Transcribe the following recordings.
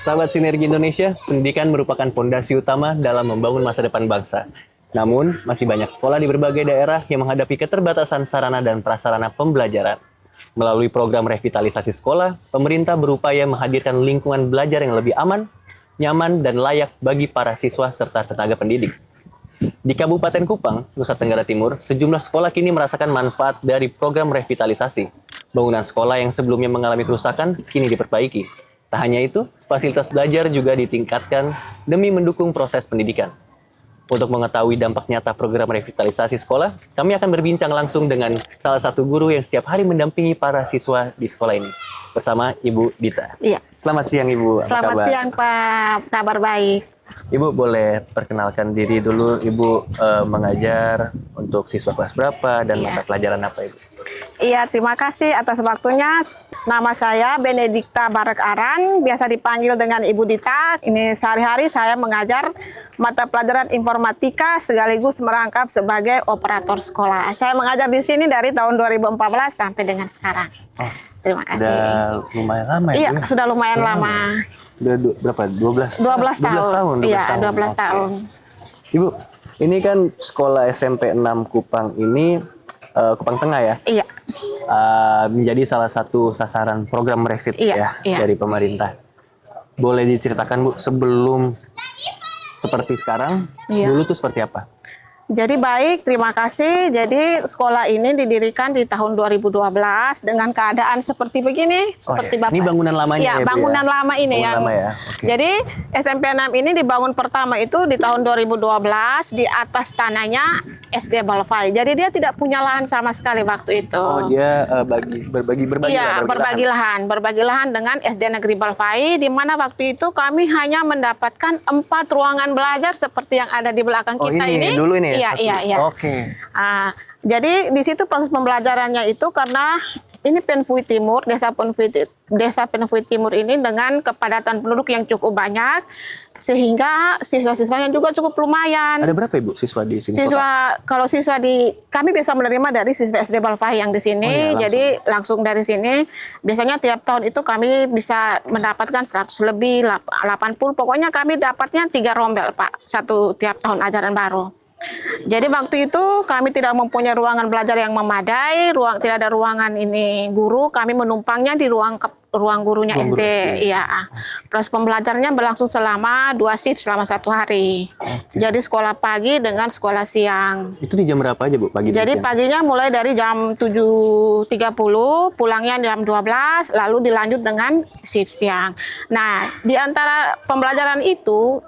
Sahabat Sinergi Indonesia, pendidikan merupakan fondasi utama dalam membangun masa depan bangsa. Namun, masih banyak sekolah di berbagai daerah yang menghadapi keterbatasan sarana dan prasarana pembelajaran. Melalui program revitalisasi sekolah, pemerintah berupaya menghadirkan lingkungan belajar yang lebih aman, nyaman, dan layak bagi para siswa serta tenaga pendidik. Di Kabupaten Kupang, Nusa Tenggara Timur, sejumlah sekolah kini merasakan manfaat dari program revitalisasi. Bangunan sekolah yang sebelumnya mengalami kerusakan kini diperbaiki. Tak hanya itu, fasilitas belajar juga ditingkatkan demi mendukung proses pendidikan. Untuk mengetahui dampak nyata program revitalisasi sekolah, kami akan berbincang langsung dengan salah satu guru yang setiap hari mendampingi para siswa di sekolah ini, bersama Ibu Dita. Iya. Selamat siang Ibu. Selamat siang Pak, kabar baik. Ibu boleh perkenalkan diri dulu, Ibu mengajar untuk siswa kelas berapa dan mata pelajaran apa Ibu? Iya, terima kasih atas waktunya. Nama saya Benedikta Barek Aran, biasa dipanggil dengan Ibu Dita. Ini sehari-hari saya mengajar mata pelajaran informatika sekaligus merangkap sebagai operator sekolah. Saya mengajar di sini dari tahun 2014 sampai dengan sekarang. Oh, terima kasih. Sudah lumayan lama ya? Iya, sudah lumayan lama. Udah berapa? 12 tahun. Iya, 12 tahun. Ibu, ini kan sekolah SMP 6 Kupang ini, Kupang Tengah ya? Iya. Menjadi salah satu sasaran program Revit dari pemerintah. Boleh diceritakan Bu, sebelum seperti sekarang, dulu tuh seperti apa? Jadi baik, terima kasih. Jadi sekolah ini didirikan di tahun 2012 dengan keadaan seperti begini, seperti Bapak. Ini bangunan lamanya ya, bangunan lama ini bangunan yang. Lama ya? Okay. Jadi SMP 6 ini dibangun pertama itu di tahun 2012 di atas tanahnya SD Balfai. Jadi dia tidak punya lahan sama sekali waktu itu. Oh, dia berbagi Iya, berbagi lahan dengan SD Negeri Balfai, di mana waktu itu kami hanya mendapatkan 4 ruangan belajar seperti yang ada di belakang kita ini. Dulu ini. Iya. Oke. Jadi di situ proses pembelajarannya itu karena ini Penfui Timur, desa Penfui Timur ini dengan kepadatan penduduk yang cukup banyak, sehingga siswa-siswanya juga cukup lumayan. Ada berapa Ibu siswa di sini? Kalau siswa kami bisa menerima dari siswa SD Balfai yang di sini, jadi langsung dari sini. Biasanya tiap tahun itu kami bisa mendapatkan 100 lebih, 80, pokoknya kami dapatnya 3 rombel Pak, tiap tahun ajaran baru. Jadi waktu itu kami tidak mempunyai ruangan belajar yang memadai, tidak ada ruangan ini guru, kami menumpangnya di ruang gurunya SD. Iya. Terus pembelajarannya berlangsung selama 2 shift selama 1 hari. Jadi sekolah pagi dengan sekolah siang. Itu di jam berapa aja Bu pagi? Jadi paginya mulai dari jam 7.30, pulangnya jam 12, lalu dilanjut dengan shift siang. Nah, di antara pembelajaran itu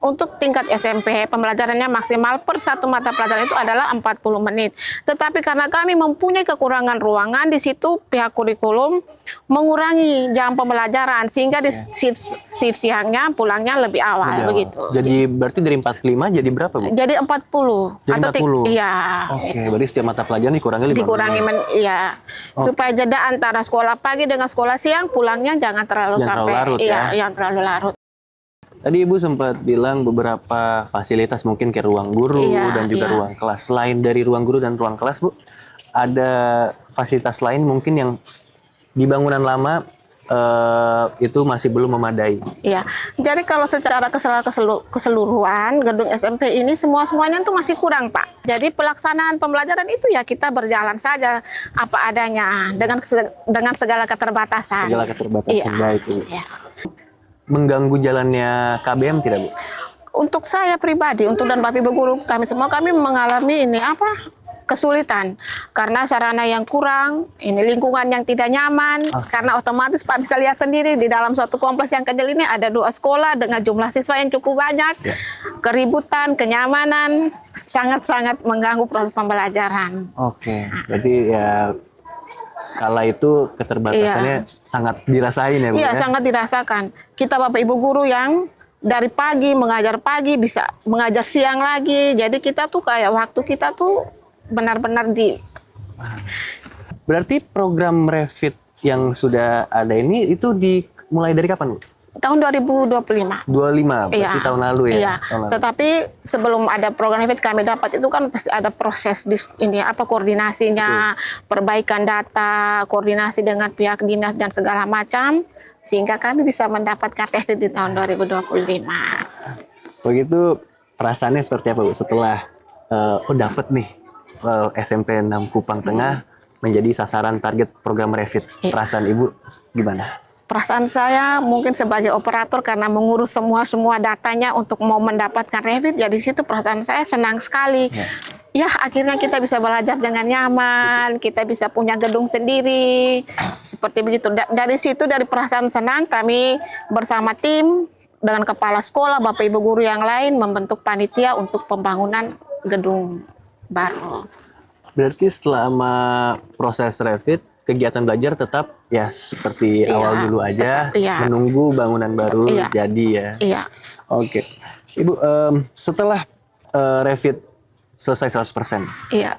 untuk tingkat SMP, pembelajarannya maksimal per satu mata pelajaran itu adalah 40 menit. Tetapi karena kami mempunyai kekurangan ruangan, di situ pihak kurikulum mengurangi jam pembelajaran, sehingga di shift siangnya pulangnya lebih awal, begitu. Jadi berarti dari 45 jadi berapa Bu? Jadi 40. Jadi 40? Iya. Oke, berarti setiap mata pelajaran dikurangi 5 menit. Iya. Supaya jeda antara sekolah pagi dengan sekolah siang, pulangnya jangan terlalu larut, jangan terlalu larut. Tadi Ibu sempat bilang beberapa fasilitas mungkin kayak ruang guru dan juga ruang kelas. Selain dari ruang guru dan ruang kelas Bu, ada fasilitas lain mungkin yang di bangunan lama itu masih belum memadai. Iya, jadi kalau secara keseluruhan gedung SMP ini semuanya itu masih kurang Pak. Jadi pelaksanaan pembelajaran itu ya kita berjalan saja apa adanya dengan segala keterbatasan. Baik Bu. Iya. Mengganggu jalannya KBM tidak Bu? Untuk saya pribadi, dan Bapak Ibu guru kami semua, kami mengalami kesulitan karena sarana yang kurang, lingkungan yang tidak nyaman, karena otomatis Pak bisa lihat sendiri di dalam suatu kompleks yang kecil ini ada 2 sekolah dengan jumlah siswa yang cukup banyak, keributan, kenyamanan, sangat-sangat mengganggu proses pembelajaran. Oke, berarti ya kala itu keterbatasannya sangat dirasain ya Bu? Iya, sangat dirasakan. Kita Bapak Ibu guru yang dari pagi mengajar pagi, bisa mengajar siang lagi. Jadi kita tuh kayak waktu kita tuh benar-benar Berarti program Revit yang sudah ada ini itu dimulai dari kapan Bu? Tahun 2025. 25, berarti tahun lalu ya? Iya, tetapi sebelum ada program Revit kami dapat itu kan pasti ada proses koordinasinya, perbaikan data, koordinasi dengan pihak dinas dan segala macam. sehingga kami bisa mendapatkan revit di tahun 2025. Begitu perasaannya seperti apa Bu setelah dapat nih SMP 6 Kupang Tengah menjadi sasaran target program Revit? Perasaan Ibu gimana? Perasaan saya mungkin sebagai operator karena mengurus semua datanya untuk mau mendapatkan Revit, jadi situ perasaan saya senang sekali. Ya, akhirnya kita bisa belajar dengan nyaman, kita bisa punya gedung sendiri, seperti begitu. Dari situ, dari perasaan senang, kami bersama tim dengan kepala sekolah, Bapak Ibu guru yang lain membentuk panitia untuk pembangunan gedung baru. Berarti selama proses Revit, kegiatan belajar tetap ya seperti awal dulu aja, menunggu bangunan baru jadi ya. Iya. Oke. Ibu, setelah Revit selesai 100%. Iya.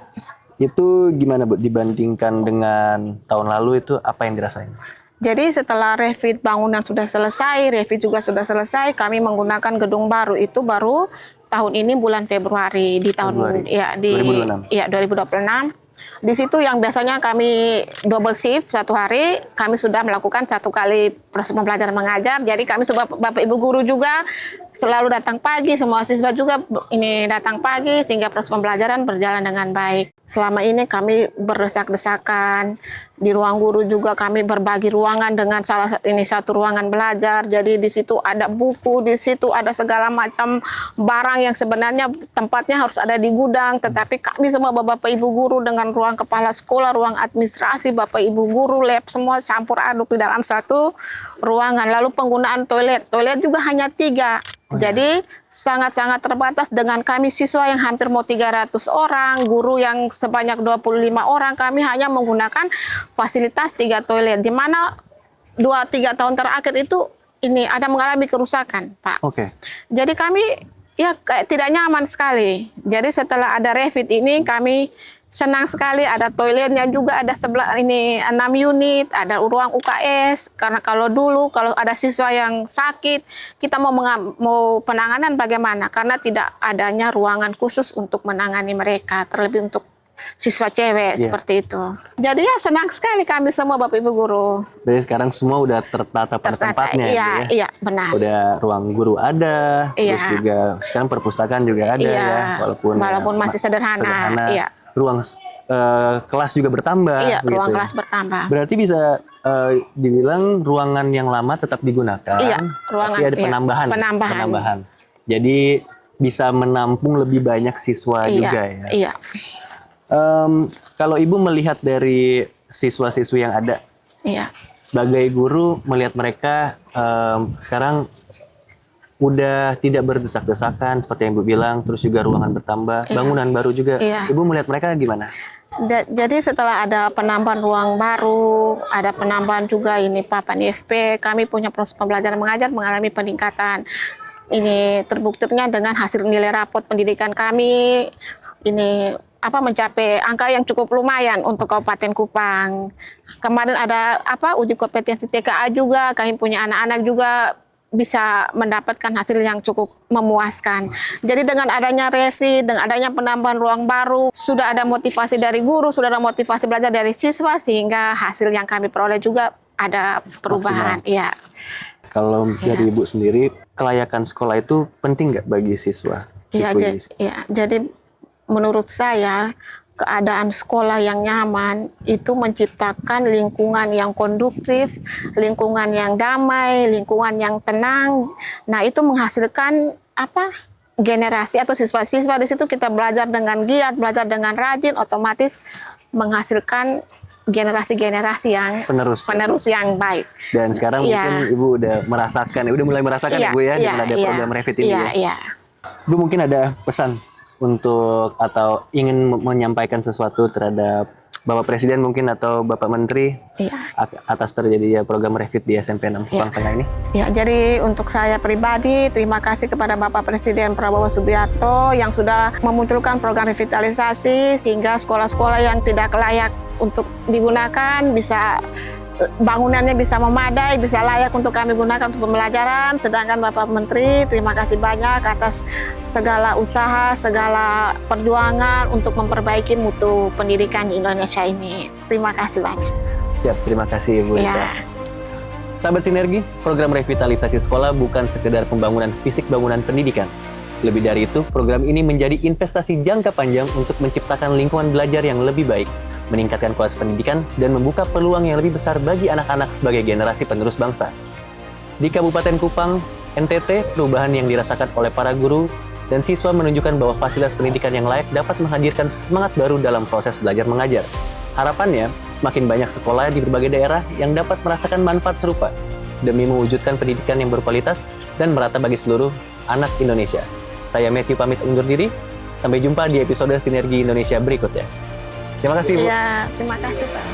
Itu gimana Bu dibandingkan dengan tahun lalu, itu apa yang dirasain? Jadi setelah Revit bangunan sudah selesai, Revit juga sudah selesai, kami menggunakan gedung baru itu baru tahun ini bulan Februari di tahun 2026. Iya, 2026. Di situ yang biasanya kami double shift satu hari, kami sudah melakukan 1 kali proses pembelajaran mengajar. Jadi kami Bapak Ibu guru juga selalu datang pagi, semua siswa juga ini datang pagi sehingga proses pembelajaran berjalan dengan baik. Selama ini kami berdesak-desakan, di ruang guru juga kami berbagi ruangan dengan satu ruangan belajar. Jadi di situ ada buku, di situ ada segala macam barang yang sebenarnya tempatnya harus ada di gudang, tetapi kami semua Bapak Ibu guru dengan ruang kepala sekolah, ruang administrasi, Bapak Ibu guru, lab, semua campur aduk di dalam satu ruangan. Lalu penggunaan toilet juga hanya 3. Jadi sangat-sangat terbatas dengan kami siswa yang hampir mau 300 orang, guru yang sebanyak 25 orang, kami hanya menggunakan fasilitas 3 toilet, di mana 2-3 tahun terakhir itu ini ada mengalami kerusakan, Pak. Oke. Jadi kami ya kayak tidak nyaman sekali. Jadi setelah ada Revit ini kami senang sekali, ada toiletnya juga, ada 6 unit, ada ruang UKS. Karena kalau dulu kalau ada siswa yang sakit, kita mau penanganan bagaimana? Karena tidak adanya ruangan khusus untuk menangani mereka, terlebih untuk siswa cewek seperti itu. Jadi ya senang sekali kami semua Bapak Ibu guru. Jadi sekarang semua udah tertata pada tempatnya iya, ya? Iya, benar. Udah ruang guru ada, terus juga sekarang perpustakaan juga ada ya, walaupun masih sederhana. Iya. Ruang kelas juga bertambah. Iya, gitu. ruang kelas bertambah. Berarti bisa dibilang ruangan yang lama tetap digunakan, tapi ada penambahan. Jadi bisa menampung lebih banyak siswa juga ya. Iya. Kalau Ibu melihat dari siswa-siswi yang ada, sebagai guru melihat mereka sekarang udah tidak berdesak-desakan seperti yang Ibu bilang, terus juga ruangan bertambah, bangunan baru juga. Ibu melihat mereka gimana? Jadi setelah ada penambahan ruang baru, ada penambahan juga ini papan IFP, kami punya proses pembelajaran mengajar mengalami peningkatan. Ini terbuktinya dengan hasil nilai rapot pendidikan kami ini mencapai angka yang cukup lumayan untuk Kabupaten Kupang. Kemarin ada uji kompetensi TKA juga, kami punya anak-anak juga bisa mendapatkan hasil yang cukup memuaskan. Jadi dengan adanya Revit, dengan adanya penambahan ruang baru, sudah ada motivasi dari guru, sudah ada motivasi belajar dari siswa, sehingga hasil yang kami peroleh juga ada perubahan. Iya. Kalau dari Ibu sendiri, kelayakan sekolah itu penting nggak bagi siswa? Jadi menurut saya, keadaan sekolah yang nyaman itu menciptakan lingkungan yang konduktif, lingkungan yang damai, lingkungan yang tenang. Nah, itu menghasilkan generasi atau siswa-siswa di situ kita belajar dengan giat, belajar dengan rajin, otomatis menghasilkan generasi-generasi yang penerus yang baik. Dan sekarang mungkin Ibu udah mulai merasakan Ibu ya dengan ada program Revit ini ya. Ibu mungkin ada pesan untuk atau ingin menyampaikan sesuatu terhadap Bapak Presiden mungkin atau Bapak Menteri atas terjadinya program Revit di SMP 6 Kupang Tengah ini? Ya, jadi untuk saya pribadi terima kasih kepada Bapak Presiden Prabowo Subianto yang sudah memunculkan program revitalisasi sehingga sekolah-sekolah yang tidak layak untuk digunakan bangunannya bisa memadai, bisa layak untuk kami gunakan untuk pembelajaran. Sedangkan Bapak Menteri, terima kasih banyak atas segala usaha, segala perjuangan untuk memperbaiki mutu pendidikan di Indonesia ini. Terima kasih banyak. Siap, terima kasih Ibu Rita. Sahabat Sinergi, program revitalisasi sekolah bukan sekedar pembangunan fisik bangunan pendidikan. Lebih dari itu, program ini menjadi investasi jangka panjang untuk menciptakan lingkungan belajar yang lebih baik, meningkatkan kualitas pendidikan, dan membuka peluang yang lebih besar bagi anak-anak sebagai generasi penerus bangsa. Di Kabupaten Kupang, NTT, perubahan yang dirasakan oleh para guru dan siswa menunjukkan bahwa fasilitas pendidikan yang layak dapat menghadirkan semangat baru dalam proses belajar mengajar. Harapannya, semakin banyak sekolah di berbagai daerah yang dapat merasakan manfaat serupa demi mewujudkan pendidikan yang berkualitas dan merata bagi seluruh anak Indonesia. Saya Matthew pamit undur diri. Sampai jumpa di episode Sinergi Indonesia berikutnya. Terima kasih, Bu. Ya, terima kasih, Pak.